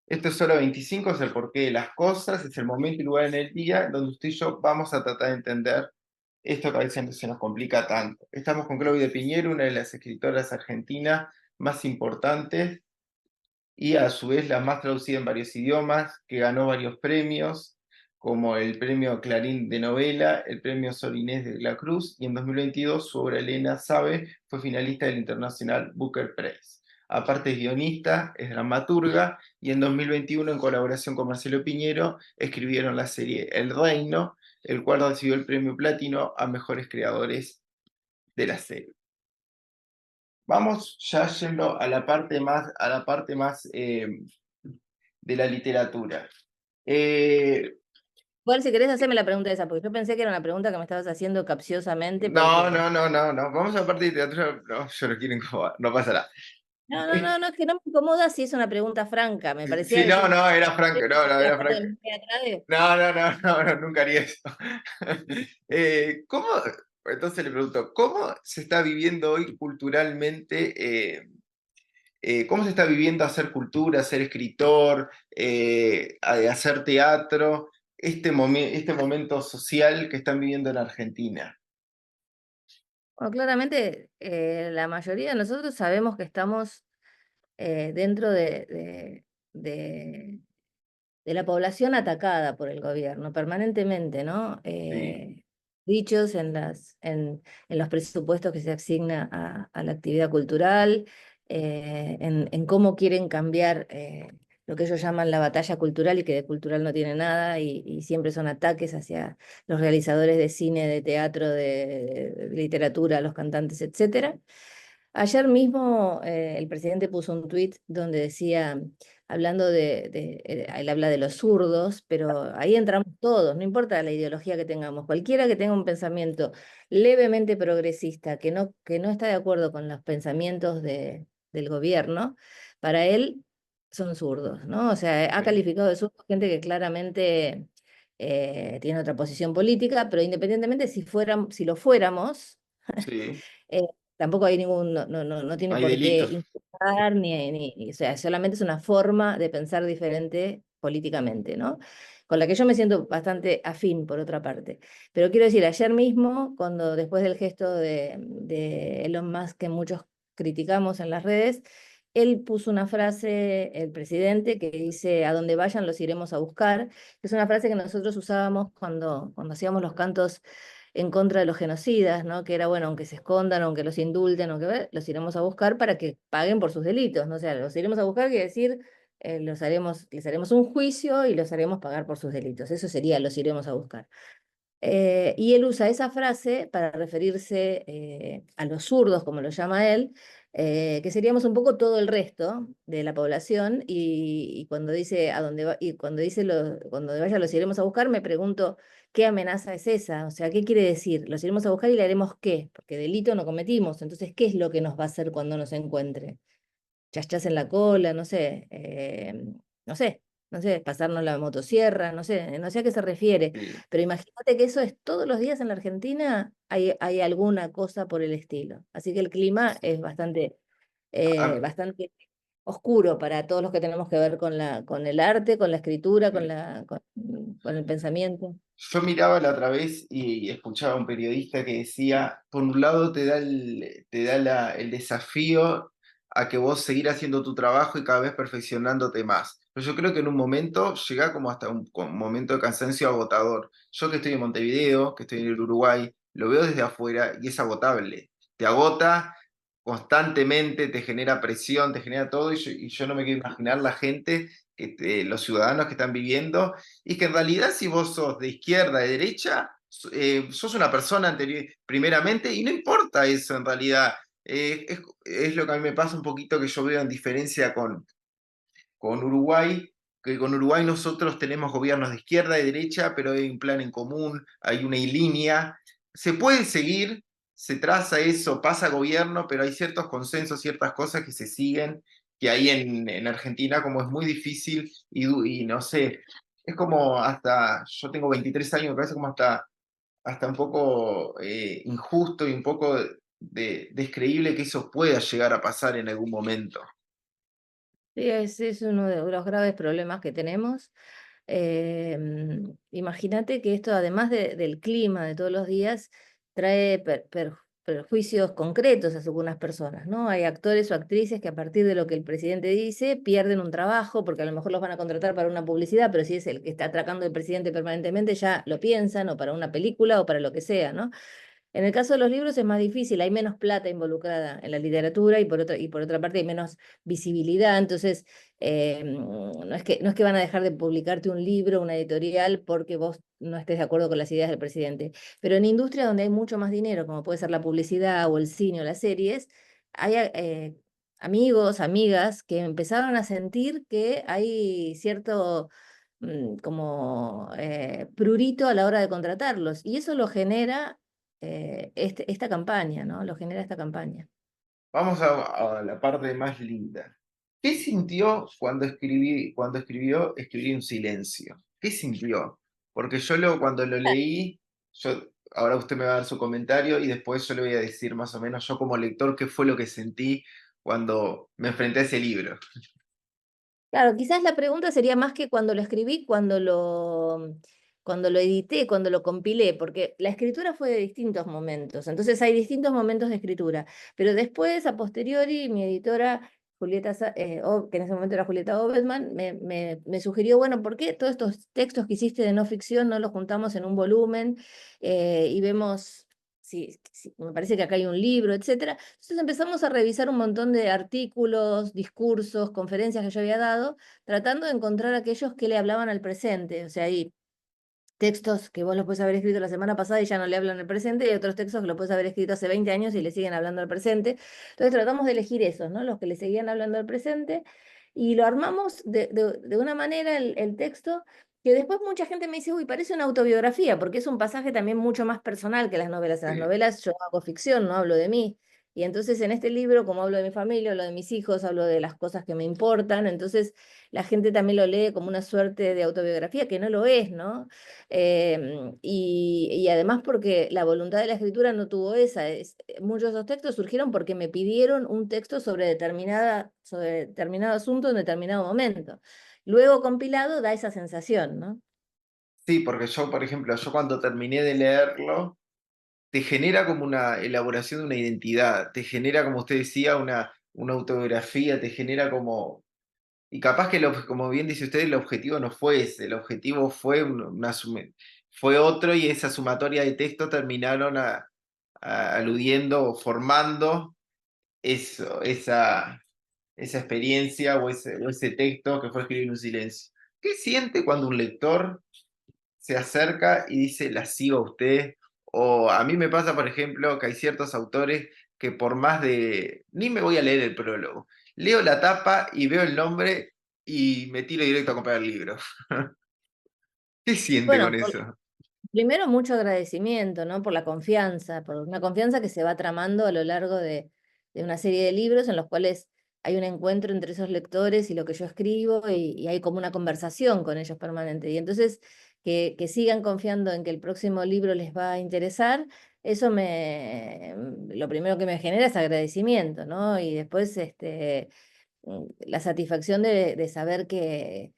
Esto es solo 25, es el porqué de las cosas, es el momento y lugar en el día donde usted y yo vamos a tratar de entender esto que a veces se nos complica tanto. Estamos con Claudia Piñero, una de las escritoras argentinas más importantes y a su vez la más traducida en varios idiomas, que ganó varios premios, como el premio Clarín de novela, el premio Sor Inés de la Cruz, y en 2022 su obra Elena Sabe fue finalista del International Booker Prize. Aparte es guionista, es dramaturga, y en 2021, en colaboración con Marcelo Piñero, escribieron la serie El Reino, el cual recibió el premio Platino a mejores creadores de la serie. Vamos ya yendo a la parte más de la literatura. Eh, Igual si querés hacerme la pregunta esa, porque yo pensé que era una pregunta que me estabas haciendo capciosamente no, porque... no, no, no, no. Vamos a la parte de literatura. No, yo no quiero incomodar, no pasa nada. No, no, no, no, es que no me incomoda si es una pregunta franca. Me parecía Sí, que yo no, estaba no, era Franco, no, no, era tratando Franco. de no me atrave. No, no, no, no, no, nunca haría eso. ¿Cómo? Entonces le pregunto, ¿cómo se está viviendo hoy culturalmente? ¿Cómo se está viviendo hacer cultura, ser escritor, hacer teatro, este momento social que están viviendo en Argentina? Bueno, claramente la mayoría de nosotros sabemos que estamos dentro de, de la población atacada por el gobierno permanentemente, ¿no? Sí, Dichos en los presupuestos que se asigna a la actividad cultural, en cómo quieren cambiar lo que ellos llaman la batalla cultural y que de cultural no tiene nada y siempre son ataques hacia los realizadores de cine, de teatro, de literatura, los cantantes, etcétera. Ayer mismo el presidente puso un tuit donde decía, hablando él habla de los zurdos, pero ahí entramos todos, no importa la ideología que tengamos, cualquiera que tenga un pensamiento levemente progresista, que no está de acuerdo con los pensamientos del gobierno, para él son zurdos, ¿no? O sea, ha sí, calificado de zurdos gente que claramente tiene otra posición política, pero independientemente si lo fuéramos, sí, eh, tampoco hay no no tiene hay por qué delitos. imputar, o sea, solamente es una forma de pensar diferente políticamente, ¿no? Con la que yo me siento bastante afín, por otra parte. Pero quiero decir, ayer mismo, cuando después del gesto de Elon Musk que muchos criticamos en las redes, él puso una frase, el presidente, que dice, a donde vayan los iremos a buscar, que es una frase que nosotros usábamos cuando hacíamos los cantos en contra de los genocidas, ¿no? Que era, bueno, aunque se escondan, aunque los indulten, los iremos a buscar para que paguen por sus delitos, ¿no? O sea, los iremos a buscar quiere decir, les haremos un juicio y los haremos pagar por sus delitos. Eso sería, los iremos a buscar. Y él usa esa frase para referirse a los zurdos, como lo llama él, que seríamos un poco todo el resto de la población, y cuando dice a dónde va, y cuando dice cuando vaya los iremos a buscar, me pregunto qué amenaza es esa, o sea, ¿qué quiere decir? Los iremos a buscar y le haremos qué, porque delito no cometimos, entonces, ¿qué es lo que nos va a hacer cuando nos encuentre? Chaschás en la cola, no sé, no sé, pasarnos la motosierra, no sé a qué se refiere, Sí. pero imagínate que eso es todos los días en la Argentina, hay alguna cosa por el estilo. Así que el clima es A- bastante oscuro para todos los que tenemos que ver con el arte, con la escritura, con el pensamiento. Yo miraba la otra vez y escuchaba a un periodista que decía, por un lado te da el desafío a que vos seguir haciendo tu trabajo y cada vez perfeccionándote más. Pero yo creo que en un momento llega como hasta un momento de cansancio agotador. Yo que estoy en Montevideo, que estoy en el Uruguay, lo veo desde afuera y es agotable. Te agota constantemente, te genera presión, te genera todo y yo no me quiero imaginar la gente, los ciudadanos que están viviendo y que en realidad si vos sos de izquierda, de derecha, sos una persona anterior, primeramente, y no importa eso en realidad. Es lo que a mí me pasa un poquito que yo veo en diferencia con Uruguay, que con Uruguay nosotros tenemos gobiernos de izquierda y derecha, pero hay un plan en común, hay una línea. Se puede seguir, se traza eso, pasa gobierno, pero hay ciertos consensos, ciertas cosas que se siguen, que ahí en Argentina como es muy difícil y no sé, es como hasta, yo tengo 23 años, me parece como hasta un poco injusto y un poco descreíble que eso pueda llegar a pasar en algún momento. Sí, es uno de los graves problemas que tenemos. Imagínate que esto, además del clima de todos los días, trae perjuicios concretos a algunas personas, ¿no? Hay actores o actrices que a partir de lo que el presidente dice pierden un trabajo porque a lo mejor los van a contratar para una publicidad, pero si es el que está atracando al presidente permanentemente, ya lo piensan, o para una película o para lo que sea, ¿no? En el caso de los libros es más difícil, hay menos plata involucrada en la literatura y por otra parte hay menos visibilidad, entonces no es que van a dejar de publicarte un libro, una editorial, porque vos no estés de acuerdo con las ideas del presidente. Pero en industria donde hay mucho más dinero, como puede ser la publicidad o el cine o las series, hay amigos, amigas que empezaron a sentir que hay cierto como prurito a la hora de contratarlos. Y eso lo genera esta campaña, ¿no? Lo genera esta campaña. Vamos a la parte más linda. ¿Qué sintió cuando escribió Escribí un silencio? ¿Qué sintió? Porque cuando lo leí, ahora usted me va a dar su comentario y después yo le voy a decir más o menos yo como lector qué fue lo que sentí cuando me enfrenté a ese libro. Claro, quizás la pregunta sería más que cuando lo escribí, cuando lo edité, cuando lo compilé, porque la escritura fue de distintos momentos, entonces hay distintos momentos de escritura, pero después, a posteriori, mi editora, que en ese momento era Julieta Obedman, me sugirió, bueno, ¿por qué todos estos textos que hiciste de no ficción no los juntamos en un volumen y vemos... me parece que acá hay un libro, etcétera. Entonces empezamos a revisar un montón de artículos, discursos, conferencias que yo había dado, tratando de encontrar aquellos que le hablaban al presente. O sea, hay textos que vos los puedes haber escrito la semana pasada y ya no le hablan al presente, y hay otros textos que los puedes haber escrito hace 20 años y le siguen hablando al presente. Entonces tratamos de elegir esos, ¿no? Los que le seguían hablando al presente, y lo armamos de una manera el texto que después mucha gente me dice, uy, parece una autobiografía, porque es un pasaje también mucho más personal que las novelas. En las Sí. novelas yo hago ficción, no hablo de mí. Y entonces en este libro, como hablo de mi familia, hablo de mis hijos, hablo de las cosas que me importan, entonces la gente también lo lee como una suerte de autobiografía, que no lo es, ¿no? Y además porque la voluntad de la escritura no tuvo esa. Muchos de esos textos surgieron porque me pidieron un texto sobre determinado asunto en determinado momento. Luego compilado da esa sensación, ¿no? Sí, porque yo, por ejemplo, yo cuando terminé de leerlo, te genera como una elaboración de una identidad, te genera, como usted decía, una autobiografía, te genera como... Y capaz que, como bien dice usted, el objetivo no fue ese, el objetivo fue, fue otro y esa sumatoria de texto terminaron aludiendo o formando eso, esa experiencia o ese texto que fue escribir un silencio. ¿Qué siente cuando un lector se acerca y dice, la sigo a usted? O a mí me pasa, por ejemplo, que hay ciertos autores que por más de... Ni me voy a leer el prólogo. Leo la tapa y veo el nombre y me tiro directo a comprar el libro. ¿Qué siente con Bueno, eso? primero mucho agradecimiento, ¿no? Por la confianza, por una confianza que se va tramando a lo largo de una serie de libros en los cuales hay un encuentro entre esos lectores y lo que yo escribo, y hay como una conversación con ellos permanente. Y entonces que sigan confiando en que el próximo libro les va a interesar, eso lo primero que me genera es agradecimiento, ¿no? Y después la satisfacción de saber que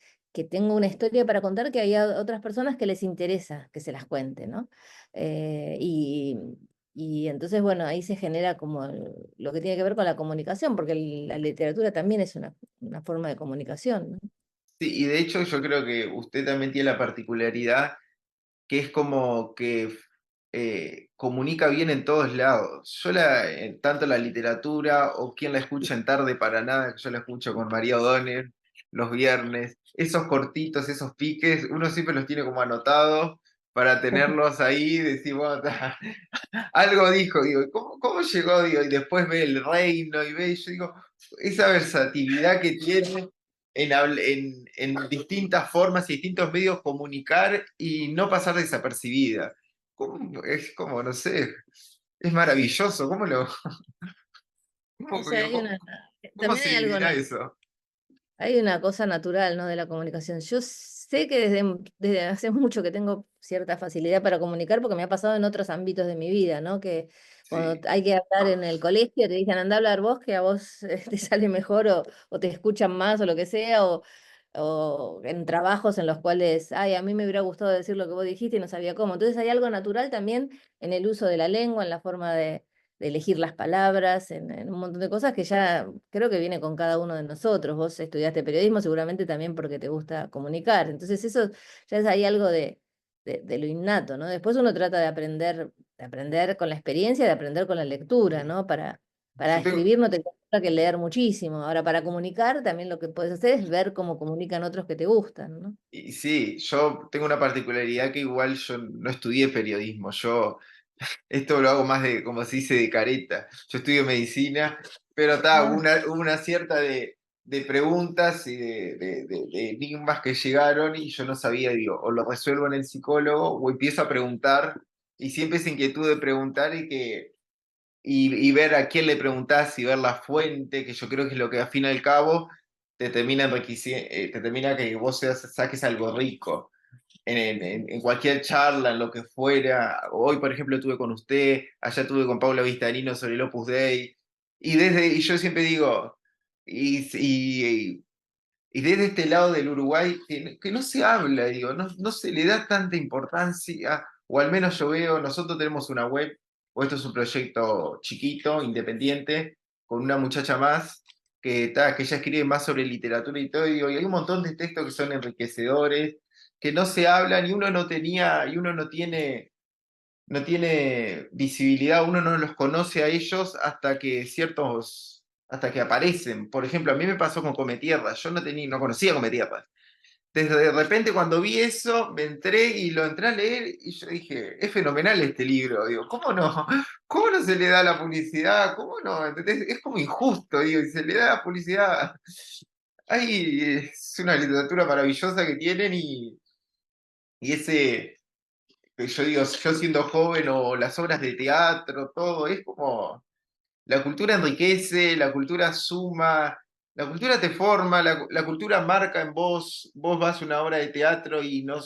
tengo una historia para contar, que hay otras personas que les interesa que se las cuente, ¿no? Eh, y, y entonces, bueno, ahí se genera como lo que tiene que ver con la comunicación, porque la literatura también es una forma de comunicación, ¿no? Sí, y de hecho yo creo que usted también tiene la particularidad que es como que comunica bien en todos lados. Tanto la literatura o quien la escucha en Tarde para Nada, que yo la escucho con María O'Donnell los viernes, esos cortitos, esos piques, uno siempre los tiene como anotados para tenerlos ahí, decir, bueno, algo dijo, digo, ¿cómo llegó? Digo, y después ve el reino y ve, y yo digo, esa versatilidad que tiene en distintas formas y distintos medios comunicar y no pasar desapercibida. Es como, no sé, es maravilloso. O sea, Cómo también se vivirá eso? hay una cosa natural, ¿no? De la comunicación. sé que desde hace mucho que tengo cierta facilidad para comunicar porque me ha pasado en otros ámbitos de mi vida, ¿no? Que cuando Sí. hay que hablar en el colegio te dicen anda a hablar vos, que a vos te sale mejor o te escuchan más o lo que sea, o en trabajos en los cuales, ay, a mí me hubiera gustado decir lo que vos dijiste y no sabía cómo. Entonces hay algo natural también en el uso de la lengua, en la forma de elegir las palabras, en un montón de cosas que ya creo que viene con cada uno de nosotros. Vos estudiaste periodismo seguramente también porque te gusta comunicar. Entonces eso ya es ahí algo de lo innato, ¿no? Después uno trata de aprender con la experiencia, de aprender con la lectura, ¿no? Para Yo tengo, escribir no te cuesta que leer muchísimo. Ahora, para comunicar también lo que puedes hacer es ver cómo comunican otros que te gustan, ¿no? y sí, yo tengo una particularidad que igual yo no estudié periodismo, yo esto lo hago más de, como se dice, de careta. Yo estudio medicina, pero está, Ah, hubo una cierta de preguntas y de enigmas que llegaron y yo no sabía, digo, o lo resuelvo en el psicólogo o empiezo a preguntar y siempre esa inquietud de preguntar y ver a quién le preguntás y ver la fuente, que yo creo que es lo que al fin y al cabo te termina te termina que vos saques algo rico en cualquier charla, en lo que fuera. Hoy, por ejemplo, estuve con usted, allá estuve con Paula Vistarino sobre el Opus Dei, y yo siempre digo, y desde este lado del Uruguay, que no se habla, digo, no se le da tanta importancia, o al menos yo veo, nosotros tenemos una web, o esto es un proyecto chiquito, independiente, con una muchacha más, que ella escribe más sobre literatura y todo, y digo, y hay un montón de textos que son enriquecedores, que no se hablan, y uno no tenía, y uno no tiene visibilidad, uno no los conoce a ellos hasta que aparecen. Por ejemplo, a mí me pasó con Cometierras, yo no conocía Cometierras. Desde de repente cuando vi eso, me entré y lo entré a leer y yo dije, es fenomenal este libro, digo, ¿cómo no? ¿Cómo no se le da la publicidad? ¿Cómo no? ¿Entendés? Es como injusto, digo, y se le da la publicidad. Ay, es una literatura maravillosa que tienen y ese, que yo digo, yo siendo joven o las obras de teatro, todo, es como, la cultura enriquece, la cultura suma, la cultura te forma, la cultura marca en vos, vos vas a una obra de teatro y no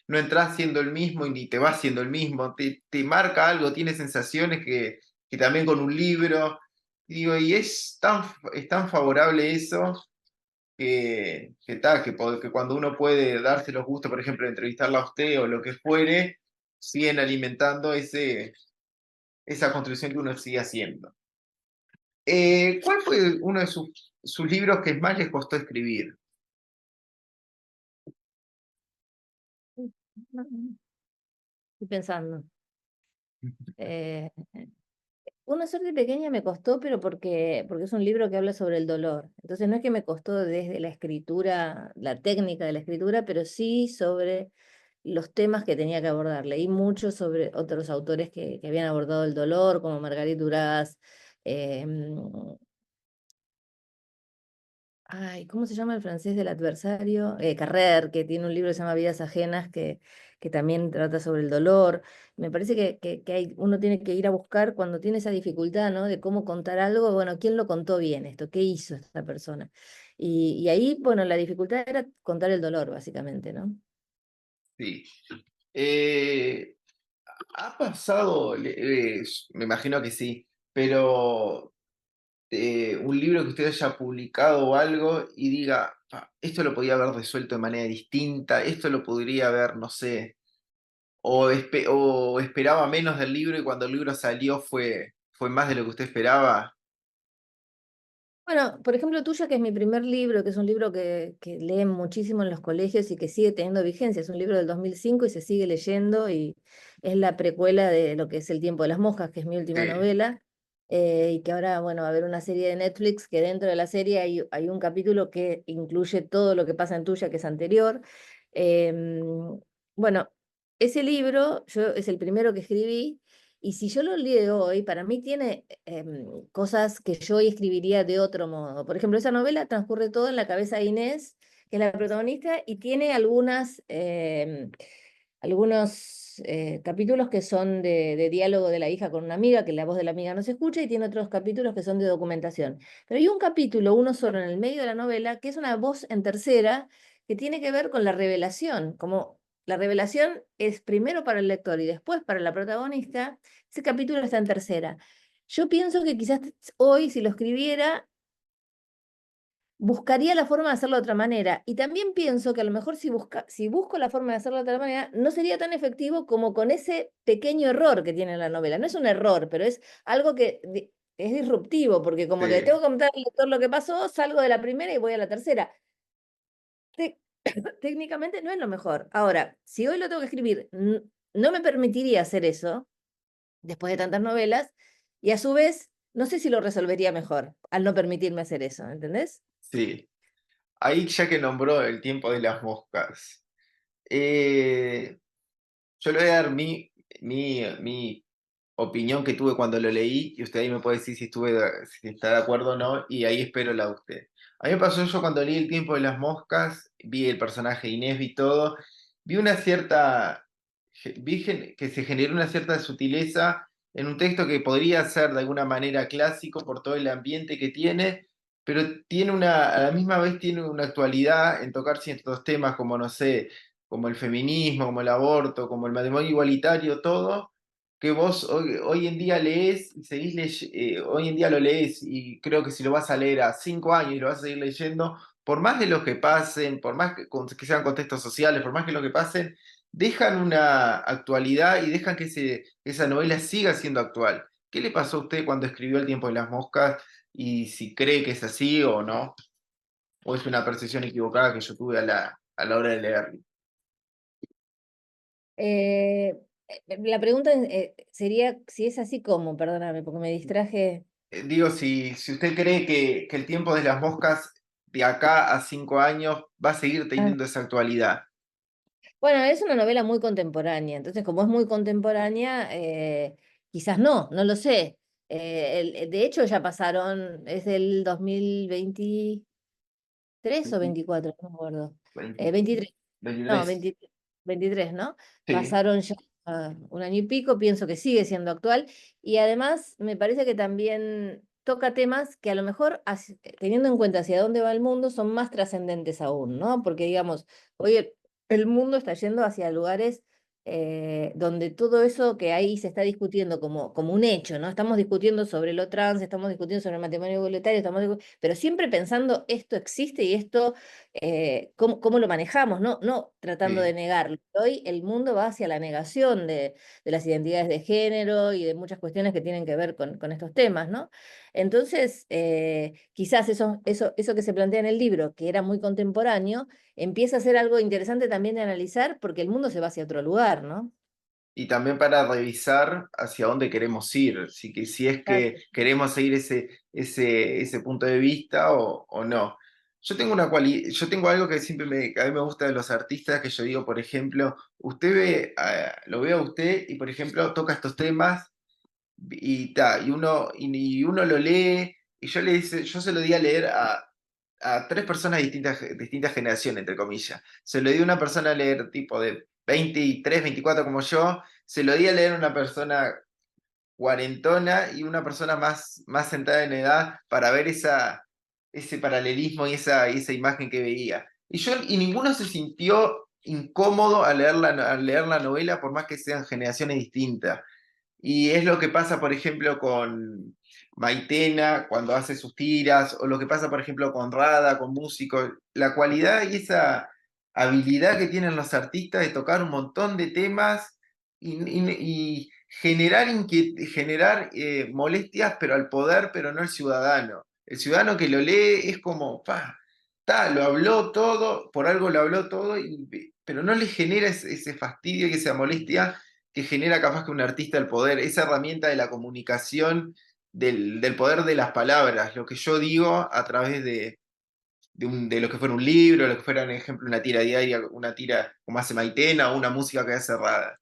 entras siendo el mismo y ni te vas siendo el mismo, te marca algo, tiene sensaciones que también con un libro, y digo, y es tan favorable eso que cuando uno puede darse los gustos, por ejemplo, de entrevistarla a usted o lo que fuere, siguen alimentando esa construcción que uno sigue haciendo. ¿Cuál fue uno de sus libros que más les costó escribir? estoy pensando. Eh, Una suerte pequeña me costó, pero porque es un libro que habla sobre el dolor. Entonces no es que me costó desde la escritura, la técnica de la escritura, pero sí sobre los temas que tenía que abordar. Leí mucho sobre otros autores que habían abordado el dolor, como Marguerite Duras, ay, ¿cómo se llama el francés del adversario? Carrer, que tiene un libro que se llama Vidas Ajenas, que también trata sobre el dolor. Me parece uno tiene que ir a buscar cuando tiene esa dificultad, ¿no? De cómo contar algo, bueno, ¿quién lo contó bien esto? ¿Qué hizo esta persona? Y ahí, bueno, la dificultad era contar el dolor, básicamente, ¿no? Sí. Eh, ¿Ha pasado, me imagino que sí, pero un libro que usted haya publicado o algo y diga, "Ah, esto lo podía haber resuelto de manera distinta, esto lo podría haber, no sé, o esperaba menos del libro y cuando el libro salió fue más de lo que usted esperaba"? Bueno, por ejemplo, Tuya, que es mi primer libro, que es un libro que leen muchísimo en los colegios y que sigue teniendo vigencia. Es un libro del 2005 y se sigue leyendo y es la precuela de lo que es El tiempo de las moscas, que es mi última Sí, novela. Y que ahora, bueno, va a haber una serie de Netflix que dentro de la serie hay un capítulo que incluye todo lo que pasa en Tuya, que es anterior. Bueno, ese libro es el primero que escribí. Y si yo lo leo hoy, para mí tiene cosas que yo hoy escribiría de otro modo. Por ejemplo, esa novela transcurre todo en la cabeza de Inés, que es la protagonista, y tiene algunos capítulos que son de diálogo de la hija con una amiga, que la voz de la amiga no se escucha, y tiene otros capítulos que son de documentación. Pero hay un capítulo, uno solo en el medio de la novela, que es una voz en tercera, que tiene que ver con la revelación, como la revelación es primero para el lector y después para la protagonista. Ese capítulo está en tercera. Yo pienso que quizás hoy, si lo escribiera, buscaría la forma de hacerlo de otra manera. Y también pienso que a lo mejor si busco la forma de hacerlo de otra manera, no sería tan efectivo como con ese pequeño error que tiene la novela. No es un error, pero es algo que es disruptivo, porque como le Sí, tengo que contar al lector lo que pasó, salgo de la primera y voy a la tercera. Te- Técnicamente no es lo mejor. Ahora, si hoy lo tengo que escribir, no me permitiría hacer eso después de tantas novelas, y a su vez, no sé si lo resolvería mejor al no permitirme hacer eso, ¿entendés? sí. Ahí ya que nombró el tiempo de las moscas. Yo le voy a dar mi opinión que tuve cuando lo leí y usted ahí me puede decir si está de acuerdo o no y ahí espero la de usted. A mí me pasó yo cuando leí El tiempo de las moscas, vi el personaje de Inés, vi todo, vi una cierta, que se generó una cierta sutileza en un texto que podría ser de alguna manera clásico por todo el ambiente que tiene, pero tiene a la misma vez tiene una actualidad en tocar ciertos temas como, no sé, como el feminismo, como el aborto, como el matrimonio igualitario, todo, que vos hoy en día lees, hoy en día lo lees y creo que si lo vas a leer a 5 años y lo vas a seguir leyendo, por más de lo que pasen, por más que sean contextos sociales, por más que lo que pasen, dejan una actualidad y dejan que esa novela siga siendo actual. ¿Qué le pasó a usted cuando escribió El tiempo de las moscas y si cree que es así o no? ¿O es una percepción equivocada que yo tuve a la hora de leerlo? Eh, la pregunta sería si es así como, perdóname, porque me distraje. Digo, si usted cree que el tiempo de las moscas de acá a 5 años va a seguir Ah, teniendo esa actualidad. bueno, es una novela muy contemporánea, entonces como es muy contemporánea, quizás no lo sé. De hecho, ya pasaron, es del 2023 o 20, 24, no me acuerdo. 20, 23. No, 23. 23, ¿no? Sí. Pasaron ya un año y pico, pienso que sigue siendo actual y además me parece que también toca temas que a lo mejor, teniendo en cuenta hacia dónde va el mundo, son más trascendentes aún, ¿no? Porque digamos, hoy el mundo está yendo hacia lugares donde todo eso que ahí se está discutiendo como un hecho, ¿no? Estamos discutiendo sobre lo trans, estamos discutiendo sobre el matrimonio igualitario, pero siempre pensando esto existe y esto cómo lo manejamos, no tratando de Sí. negarlo. Hoy el mundo va hacia la negación de las identidades de género y de muchas cuestiones que tienen que ver con estos temas, ¿no? Entonces, quizás eso que se plantea en el libro, que era muy contemporáneo, empieza a ser algo interesante también de analizar porque el mundo se va hacia otro lugar, ¿no? Y también para revisar hacia dónde queremos ir, si es que Exacto. queremos seguir ese punto de vista o no. Yo tengo algo que a mí me gusta de los artistas, que yo digo, por ejemplo, lo ve a usted y, por ejemplo, toca estos temas y uno lo lee, y yo se lo di a leer a tres personas distintas generaciones, entre comillas. Se lo di a una persona a leer tipo de 23 24 como yo, se lo di a leer a una persona cuarentona y una persona más sentada en edad para ver ese paralelismo y esa imagen que veía. Y ninguno se sintió incómodo al leer la novela por más que sean generaciones distintas. Y es lo que pasa, por ejemplo, con Maitena cuando hace sus tiras, o lo que pasa, por ejemplo, con Rada, con músicos. La cualidad y esa habilidad que tienen los artistas de tocar un montón de temas y generar molestias, pero al poder, pero no al ciudadano. El ciudadano que lo lee es como, pa, lo habló todo, por algo lo habló todo, pero no le genera ese fastidio y esa molestia que genera capaz que un artista el poder, esa herramienta de la comunicación, del poder de las palabras, lo que yo digo a través de lo que fuera un libro, lo que fuera, por ejemplo, una tira diaria, una tira como hace Maitena o una música que hace Rada.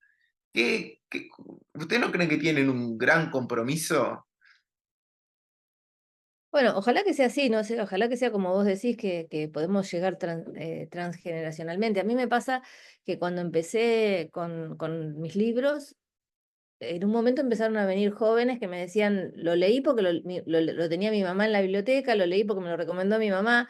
¿Ustedes no creen que tienen un gran compromiso? Bueno, ojalá que sea así, ¿no? Ojalá que sea como vos decís, que podemos llegar transgeneracionalmente. A mí me pasa que cuando empecé con mis libros, en un momento empezaron a venir jóvenes que me decían, lo leí porque lo tenía mi mamá en la biblioteca, lo leí porque me lo recomendó mi mamá.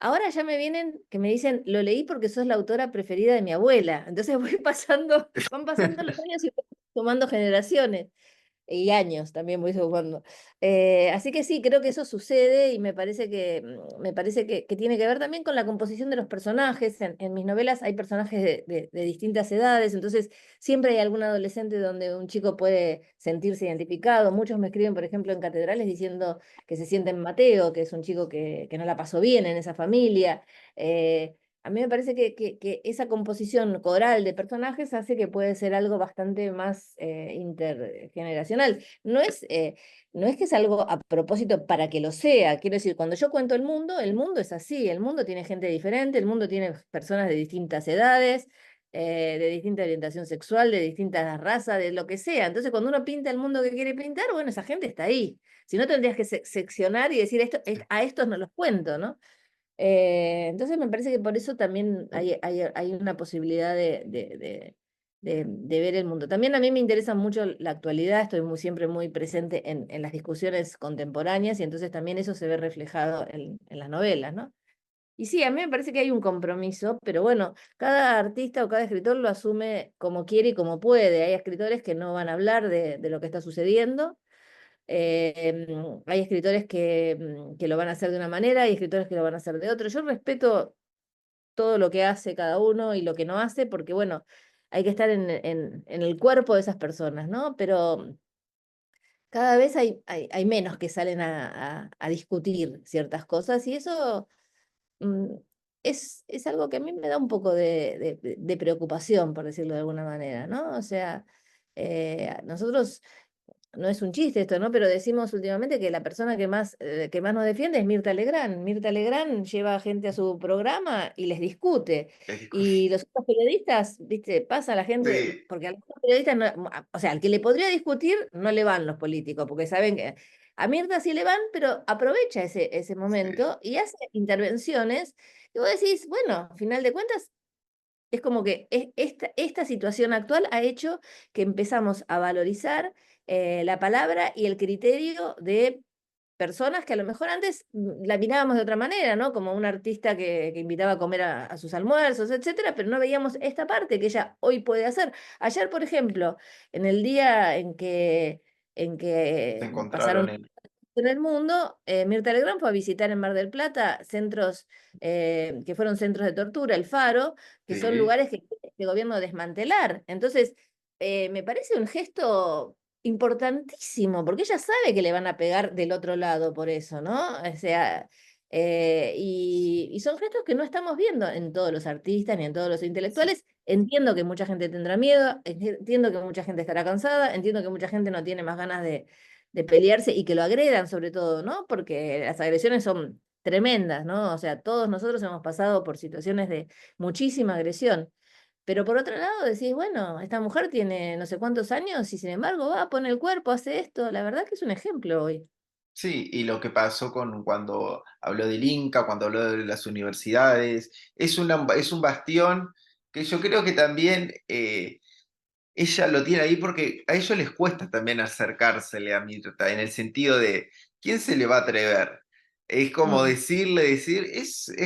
Ahora ya me vienen que me dicen, lo leí porque sos la autora preferida de mi abuela. Entonces voy pasando, van pasando los años y voy sumando generaciones y años también voy sumando. Así que sí, creo que eso sucede y me parece que tiene que ver también con la composición de los personajes. En mis novelas hay personajes de distintas edades, entonces siempre hay algún adolescente donde un chico puede sentirse identificado. Muchos me escriben, por ejemplo, en catedrales diciendo que se sienten Mateo, que es un chico que no la pasó bien en esa familia. A mí me parece que esa composición coral de personajes hace que puede ser algo bastante más intergeneracional. No es que es algo a propósito para que lo sea. Quiero decir, cuando yo cuento el mundo es así. El mundo tiene gente diferente, el mundo tiene personas de distintas edades, de distinta orientación sexual, de distintas razas, de lo que sea. Entonces, cuando uno pinta el mundo que quiere pintar, bueno, esa gente está ahí. Si no, tendrías que seccionar y decir, a estos no los cuento, ¿no? Entonces me parece que por eso también hay una posibilidad de ver el mundo. También a mí me interesa mucho la actualidad, estoy siempre muy presente en las discusiones contemporáneas y entonces también eso se ve reflejado en las novelas, ¿no? Y sí, a mí me parece que hay un compromiso, pero bueno, cada artista o cada escritor lo asume como quiere y como puede. Hay escritores que no van a hablar de lo que está sucediendo. Hay escritores que lo van a hacer de una manera, hay escritores que lo van a hacer de otra. Yo respeto todo lo que hace cada uno y lo que no hace, porque bueno, hay que estar en el cuerpo de esas personas, ¿no? Pero cada vez hay menos que salen a discutir ciertas cosas y eso mm, es algo que a mí me da un poco de preocupación, por decirlo de alguna manera, ¿no? O sea, nosotros no es un chiste esto, ¿no? Pero decimos últimamente que la persona que más nos defiende es Mirta Legrand. Mirta Legrand lleva gente a su programa y les discute. Y los otros periodistas, viste, pasa a la gente, Sí, porque a los otros periodistas, o sea, al que le podría discutir, no le van los políticos, porque saben que a Mirta sí le van, pero aprovecha ese sí, momento y hace intervenciones. Y vos decís, bueno, a final de cuentas, es como que esta situación actual ha hecho que empezamos a valorizar la palabra y el criterio de personas que a lo mejor antes la mirábamos de otra manera, ¿no? Como un artista que invitaba a comer a sus almuerzos, etcétera, pero no veíamos esta parte que ella hoy puede hacer. Ayer, por ejemplo, en el día en se que encontraron pasaron en... en el mundo, Mirta Legrand fue a visitar en Mar del Plata centros que fueron centros de tortura, el Faro, que son Sí, lugares que quiere este gobierno desmantelar. Entonces, me parece un gesto importantísimo, porque ella sabe que le van a pegar del otro lado por eso, ¿no? O sea, y son gestos que no estamos viendo en todos los artistas ni en todos los sí, intelectuales. Entiendo que mucha gente tendrá miedo, entiendo que mucha gente estará cansada, entiendo que mucha gente no tiene más ganas de pelearse y que lo agredan sobre todo, ¿no? Porque las agresiones son tremendas, ¿no? O sea, todos nosotros hemos pasado por situaciones de muchísima agresión. Pero por otro lado decís, bueno, esta mujer tiene no sé cuántos años y sin embargo va, pone el cuerpo, hace esto. La verdad que es un ejemplo hoy. sí, y lo que pasó con cuando habló del Inca, cuando habló de las universidades, es un bastión que yo creo que también ella lo tiene ahí porque a ellos les cuesta también acercársele a Mirta, en el sentido de, ¿quién se le va a atrever? Es como Mm. decirle,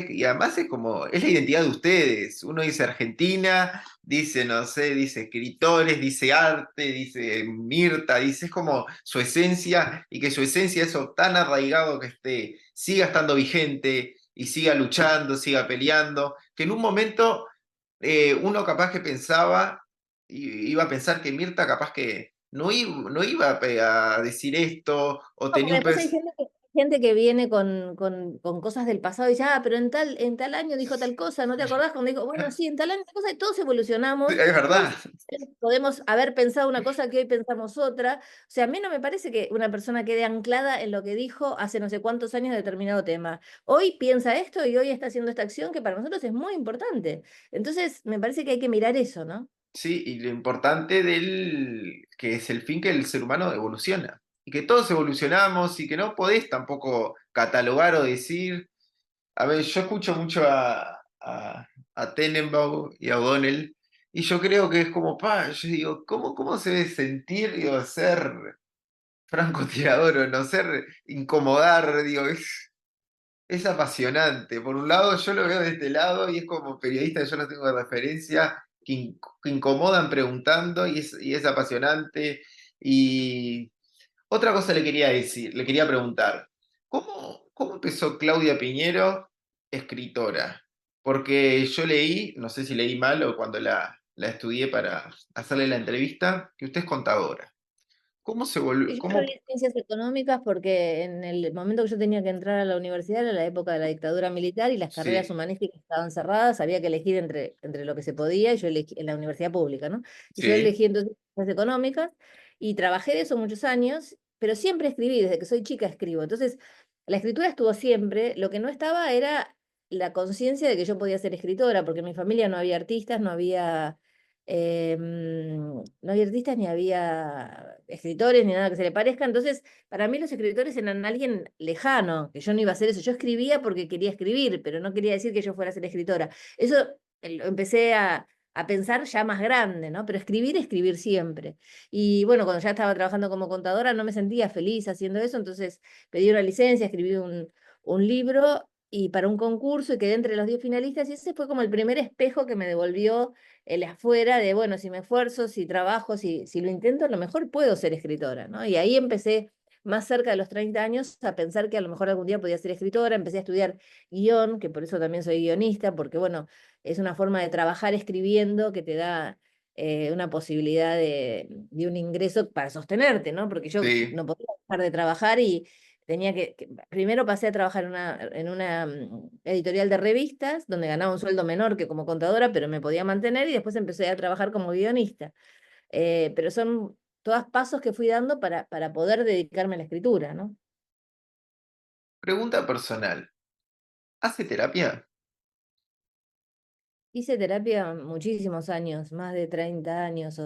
y además es como, es la identidad de ustedes. Uno dice Argentina, dice, no sé, dice escritores, dice arte, dice Mirta, dice, es como su esencia, y que su esencia, eso tan arraigado que siga estando vigente y siga luchando, siga peleando, que en un momento uno capaz que pensaba iba a pensar que Mirta capaz que no iba a decir esto o No, tenía porque un después hay pez. gente que viene con cosas del pasado y dice, ah, pero en tal año dijo tal cosa, ¿no te acordás cuando dijo, bueno, sí, en tal año tal cosa, y todos evolucionamos, Es verdad. todos podemos haber pensado una cosa que hoy pensamos otra. O sea, a mí no me parece que una persona quede anclada en lo que dijo hace no sé cuántos años de determinado tema. Hoy piensa esto y hoy está haciendo esta acción que para nosotros es muy importante. Entonces, me parece que hay que mirar eso, ¿no? Sí, y lo importante que es el fin que el ser humano evoluciona. Y que todos evolucionamos y que no podés tampoco catalogar o decir. A ver, yo escucho mucho a Tenenbaum y a O'Donnell, y yo creo que es como, yo digo, ¿cómo se debe sentir, digo, ser francotirador o no ser incomodar, digo, es apasionante. Por un lado, yo lo veo de este lado y es como periodista, yo no tengo referencia, que incomodan preguntando y es apasionante. Y otra cosa le quería decir, le quería preguntar, ¿cómo empezó Claudia Piñero, escritora? Porque yo leí, no sé si leí mal o cuando la estudié para hacerle la entrevista, que usted es contadora. ¿Cómo se volvió? Y yo ¿Cómo? estudié ciencias económicas porque en el momento que yo tenía que entrar a la universidad era la época de la dictadura militar y las carreras Sí, humanísticas estaban cerradas, había que elegir entre lo que se podía y yo elegí en la universidad pública, ¿no? Y yo sí. elegí entonces ciencias económicas y trabajé de eso muchos años, pero siempre escribí, desde que soy chica escribo. Entonces, la escritura estuvo siempre, lo que no estaba era la conciencia de que yo podía ser escritora, porque en mi familia no había artistas, no había artistas ni había escritores ni nada que se le parezca. Entonces, para mí los escritores eran alguien lejano, que yo no iba a hacer eso. Yo escribía porque quería escribir, pero no quería decir que yo fuera a ser escritora. Eso lo empecé a pensar ya más grande, ¿no? Pero escribir, escribir siempre. Y bueno, cuando ya estaba trabajando como contadora no me sentía feliz haciendo eso, entonces pedí una licencia, escribí un libro y para un concurso y quedé entre los 10 finalistas y ese fue como el primer espejo que me devolvió el afuera de, bueno, si me esfuerzo, si trabajo, si lo intento, a lo mejor puedo ser escritora, ¿no? Y ahí empecé más cerca de los 30 años a pensar que a lo mejor algún día podía ser escritora, empecé a estudiar guión, que por eso también soy guionista, porque bueno, es una forma de trabajar escribiendo que te da una posibilidad de un ingreso para sostenerte, ¿no? Porque yo Sí. no podía dejar de trabajar y tenía primero pasé a trabajar en una editorial de revistas, donde ganaba un sueldo menor que como contadora, pero me podía mantener, y después empecé a trabajar como guionista. Pero son todos pasos que fui dando para poder dedicarme a la escritura, ¿no? Pregunta personal. ¿Hace terapia? Hice terapia muchísimos años, más de 30 años,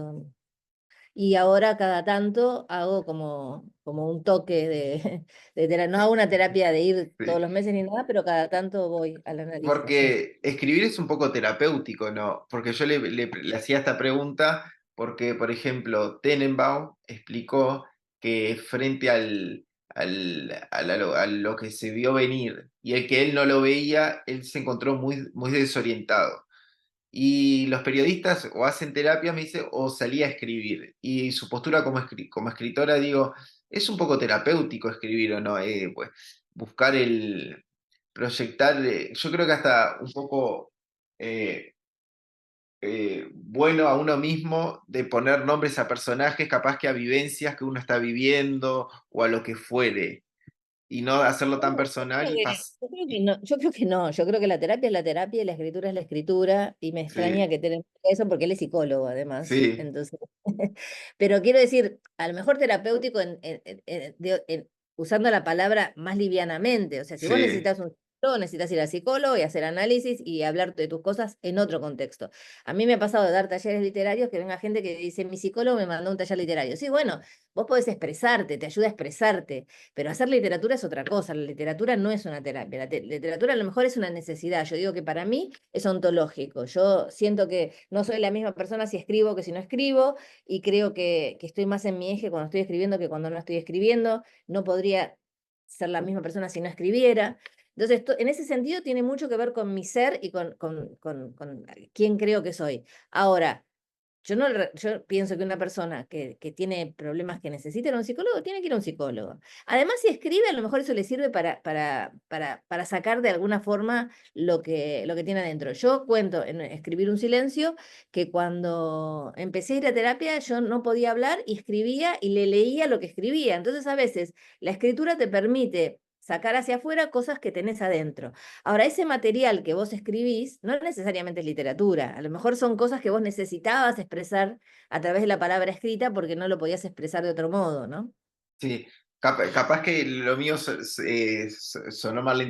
y ahora cada tanto hago como un toque de terapia. No hago una terapia de ir Sí. todos los meses ni nada, pero cada tanto voy al analista, sí. Porque escribir es un poco terapéutico, ¿no? Porque yo le hacía esta pregunta porque, por ejemplo, Tenenbaum explicó que frente a lo que se vio venir y el que él no lo veía, él se encontró muy desorientado. Y los periodistas o hacen terapia, me dice, o salía a escribir. Y su postura como escritora, digo, es un poco terapéutico escribir o no. Pues, buscar proyectar, yo creo que hasta un poco eh, bueno a uno mismo de poner nombres a personajes, capaz que a vivencias que uno está viviendo o a lo que fuere, y no hacerlo tan Bueno, personal y yo creo que no, yo creo que no, yo creo que la terapia es la terapia y la escritura es la escritura, y me extraña Sí, que tenga eso porque él es psicólogo además, sí, entonces, pero quiero decir, a lo mejor terapéutico usando la palabra más livianamente, o sea, si vos sí, necesitas un psicólogo, necesitas ir al psicólogo y hacer análisis y hablar de tus cosas en otro contexto. A mí me ha pasado de dar talleres literarios que venga gente que dice, mi psicólogo me mandó un taller literario. Sí, bueno, vos podés expresarte, te ayuda a expresarte. Pero hacer literatura es otra cosa, la literatura no es una terapia, literatura a lo mejor es una necesidad. Yo digo que para mí es ontológico. Yo siento que no soy la misma persona si escribo que si no escribo, y creo que estoy más en mi eje cuando estoy escribiendo que cuando no estoy escribiendo. No podría ser la misma persona si no escribiera. Entonces, en ese sentido tiene mucho que ver con mi ser y con quién creo que soy. Ahora, yo pienso que una persona que tiene problemas que necesita ir a un psicólogo tiene que ir a un psicólogo. Además, si escribe, a lo mejor eso le sirve para sacar de alguna forma lo que tiene adentro. Yo cuento en Escribir un silencio que cuando empecé a ir a terapia yo no podía hablar y escribía y le leía lo que escribía. Entonces, a veces la escritura te permite sacar hacia afuera cosas que tenés adentro. Ahora, ese material que vos escribís no necesariamente es literatura, a lo mejor son cosas que vos necesitabas expresar a través de la palabra escrita porque no lo podías expresar de otro modo, ¿no? sí. Capaz que lo mío sonó mal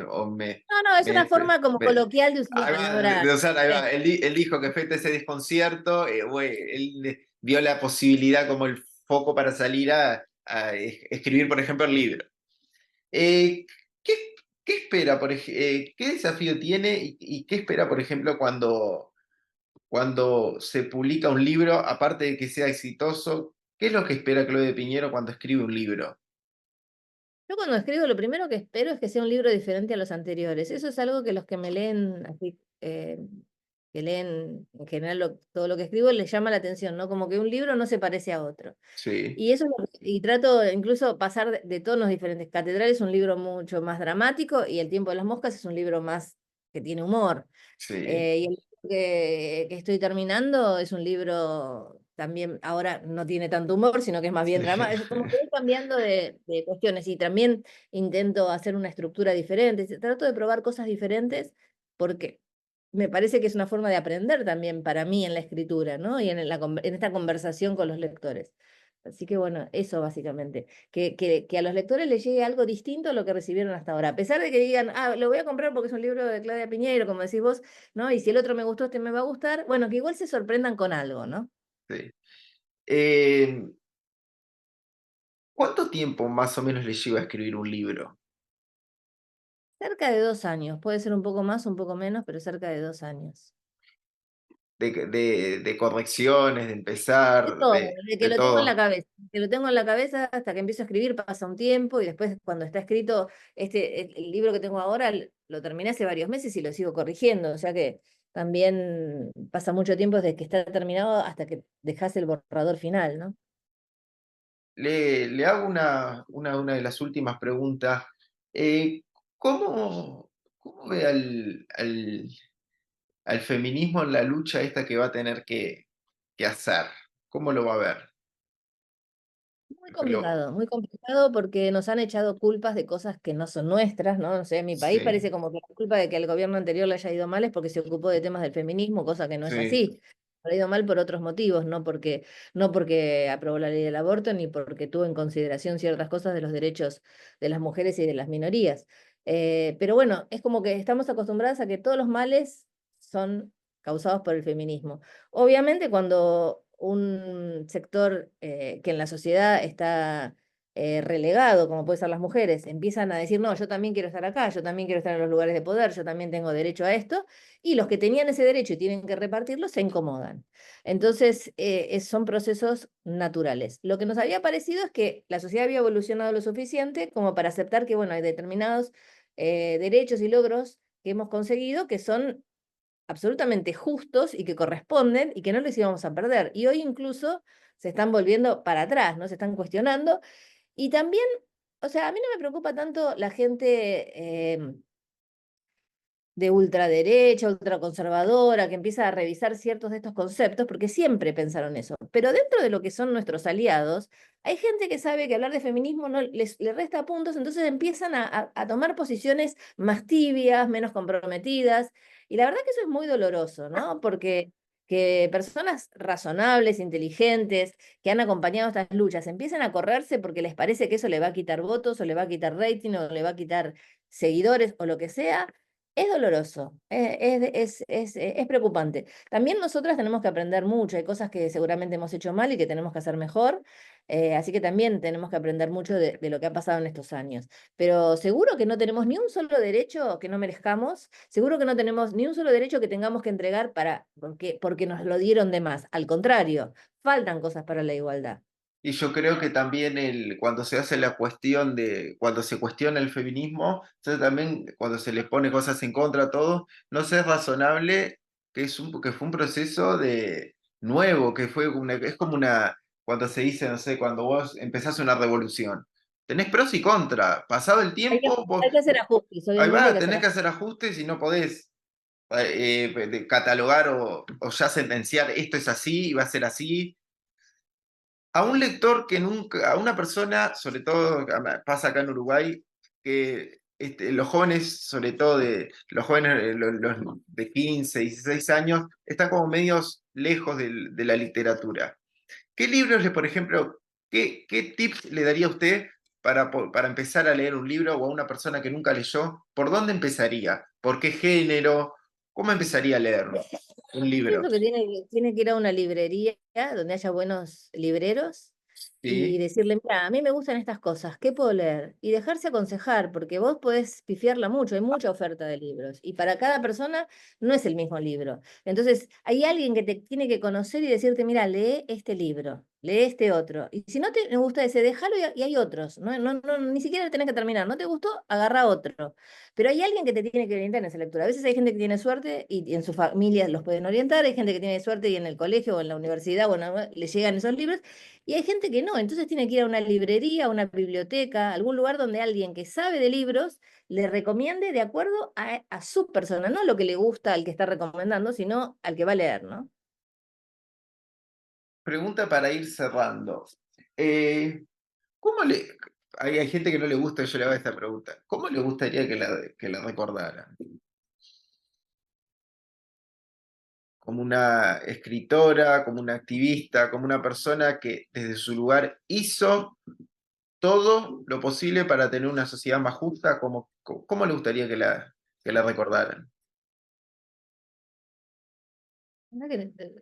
o No, no, es una forma como me- coloquial de usar la ahí va, palabra. de usar, ahí va. Él dijo que frente a ese desconcierto, él vio la posibilidad como el foco para salir escribir, por ejemplo, el libro. Eh, ¿qué, qué espera, qué desafío tiene y qué espera, por ejemplo, cuando se publica un libro, aparte de que sea exitoso? ¿Qué es lo que espera Claudia Piñero cuando escribe un libro? Yo cuando escribo lo primero que espero es que sea un libro diferente a los anteriores. Eso es algo que los que me leen, así, que leen en general todo lo que escribo les llama la atención, ¿no? Como que un libro no se parece a otro. Sí, Y eso y trato de incluso pasar de tonos diferentes. Catedral es un libro mucho más dramático y El tiempo de las moscas es un libro más que tiene humor. sí, Y el libro que estoy terminando es un libro también, ahora no tiene tanto humor, sino que es más bien sí. drama. Es como que voy cambiando de cuestiones y también intento hacer una estructura diferente. Trato de probar cosas diferentes porque me parece que es una forma de aprender también para mí en la escritura, ¿no? Y en esta conversación con los lectores. Así que bueno, eso básicamente, que a los lectores les llegue algo distinto a lo que recibieron hasta ahora. A pesar de que digan, ah, lo voy a comprar porque es un libro de Claudia Piñeiro, como decís vos, ¿no? Y si el otro me gustó, este me va a gustar, bueno, que igual se sorprendan con algo, ¿no? Sí. Eh, ¿Cuánto tiempo más o menos le lleva a escribir un libro? Cerca de 2 años, puede ser un poco más, un poco menos, pero cerca de 2 años. De correcciones, de De empezar, todo, desde que de lo tengo en la todo. cabeza, que lo tengo en la cabeza hasta que empiezo a escribir pasa un tiempo y después cuando está escrito el libro que tengo ahora lo terminé hace varios meses y lo sigo corrigiendo, o sea que también pasa mucho tiempo desde que está terminado hasta que dejas el borrador final, ¿no? Le hago una de las últimas preguntas. Eh, ¿Cómo ve al feminismo en la lucha esta que va a tener que hacer? ¿Cómo lo va a ver? Muy complicado porque nos han echado culpas de cosas que no son nuestras, ¿no? No sé, en mi país Sí, parece como que la culpa de que al gobierno anterior le haya ido mal es porque se ocupó de temas del feminismo, cosa que no es sí. así. Le ha ido mal por otros motivos, no porque aprobó la ley del aborto, ni porque tuvo en consideración ciertas cosas de los derechos de las mujeres y de las minorías. Pero bueno, es como que estamos acostumbradas a que todos los males son causados por el feminismo. Obviamente, cuando un sector que en la sociedad está relegado, como puede ser las mujeres, empiezan a decir, no, yo también quiero estar acá, yo también quiero estar en los lugares de poder, yo también tengo derecho a esto, y los que tenían ese derecho y tienen que repartirlo se incomodan. Entonces, son procesos naturales. Lo que nos había parecido es que la sociedad había evolucionado lo suficiente como para aceptar que, bueno, hay determinados derechos y logros que hemos conseguido que son absolutamente justos y que corresponden y que no les íbamos a perder. Y hoy incluso se están volviendo para atrás, ¿no? Se están cuestionando. Y también, o sea, a mí no me preocupa tanto la gente de ultraderecha, ultraconservadora, que empieza a revisar ciertos de estos conceptos, porque siempre pensaron eso. Pero dentro de lo que son nuestros aliados, hay gente que sabe que hablar de feminismo no le resta puntos, entonces empiezan a tomar posiciones más tibias, menos comprometidas, y la verdad que eso es muy doloroso, ¿no? Porque que personas razonables, inteligentes, que han acompañado estas luchas, empiezan a correrse porque les parece que eso le va a quitar votos, o le va a quitar rating, o le va a quitar seguidores, o lo que sea, es doloroso, es preocupante. También nosotras tenemos que aprender mucho, hay cosas que seguramente hemos hecho mal y que tenemos que hacer mejor, así que también tenemos que aprender mucho de lo que ha pasado en estos años. Pero seguro que no tenemos ni un solo derecho que no merezcamos, seguro que no tenemos ni un solo derecho que tengamos que entregar porque nos lo dieron de más. Al contrario, faltan cosas para la igualdad. Y yo creo que también cuando se hace la cuestión cuando se cuestiona el feminismo, entonces también cuando se le pone cosas en contra a todo, no se es razonable que fue un proceso de nuevo, es como cuando se dice, no sé, cuando vos empezás una revolución. Tenés pros y contras. Pasado el Hay que, tiempo, hay que hacer ajustes, ahí obviamente hay va, que hacer tenés que ajustes. hacer ajustes y no podés catalogar o ya sentenciar esto es así y va a ser así. A un lector que nunca, a una persona, sobre todo pasa acá en Uruguay, que los jóvenes, sobre todo los jóvenes los de 15, 16 años, están como medios lejos de la literatura. ¿Qué libros, por ejemplo, qué tips le daría a usted para empezar a leer un libro o a una persona que nunca leyó? ¿Por dónde empezaría? ¿Por qué género? ¿Cómo empezaría a leerlo? Un libro. Pienso que tiene que ir a una librería donde haya buenos libreros y ¿Sí? decirle, mira, a mí me gustan estas cosas, ¿qué puedo leer? Y dejarse aconsejar, porque vos podés pifiarla mucho, hay mucha oferta de libros, y para cada persona no es el mismo libro. Entonces, hay alguien que te tiene que conocer y decirte, mira, lee este libro. lee este otro. Y si no te gusta ese, déjalo y hay otros. Ni siquiera tenés que terminar. ¿No te gustó? Agarra otro. Pero hay alguien que te tiene que orientar en esa lectura. A veces hay gente que tiene suerte y en su familia los pueden orientar. Hay gente que tiene suerte y en el colegio o en la universidad, bueno, le llegan esos libros. Y hay gente que no. Entonces tiene que ir a una librería, a una biblioteca, a algún lugar donde alguien que sabe de libros le recomiende de acuerdo a su persona. No lo que le gusta al que está recomendando, sino al que va a leer, ¿no? Pregunta para ir cerrando. Eh, ¿Cómo le... hay gente que no le gusta que yo le haga esta pregunta. ¿Cómo le gustaría que la recordaran? ¿Como una escritora, como una activista, como una persona que desde su lugar hizo todo lo posible para tener una sociedad más justa? ¿Cómo le gustaría que la recordaran? O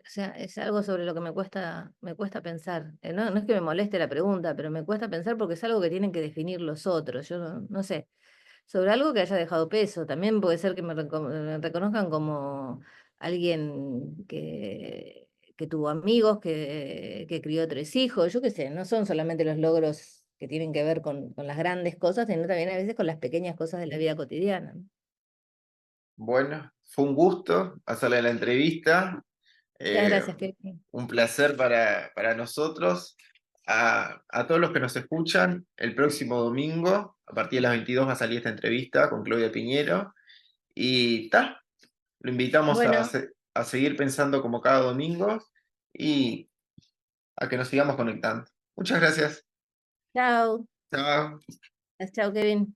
sea, es algo sobre lo que me cuesta pensar. No es que me moleste la pregunta, pero me cuesta pensar porque es algo que tienen que definir los otros. Yo no sé. Sobre algo que haya dejado peso. También puede ser que me reconozcan como alguien que tuvo amigos, que crió 3 hijos. Yo qué sé, no son solamente los logros que tienen que ver con las grandes cosas, sino también a veces con las pequeñas cosas de la vida cotidiana, ¿no? Bueno, fue un gusto hacerle la entrevista. Muchas Eh, gracias, Kevin. un placer para nosotros. A todos los que nos escuchan, el próximo domingo, a partir de las 22 va a salir esta entrevista con Claudia Piñero. Y ta, lo invitamos Bueno, a seguir pensando como cada domingo y a que nos sigamos conectando. Muchas gracias. chao. Chao. Chao, Kevin.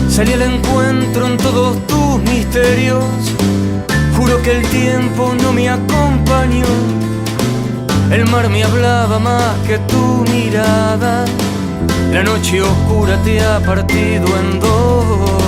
Salí al encuentro en todos tus misterios. Juro que el tiempo no me acompañó. El mar me hablaba más que tu mirada. La noche oscura te ha partido en dos.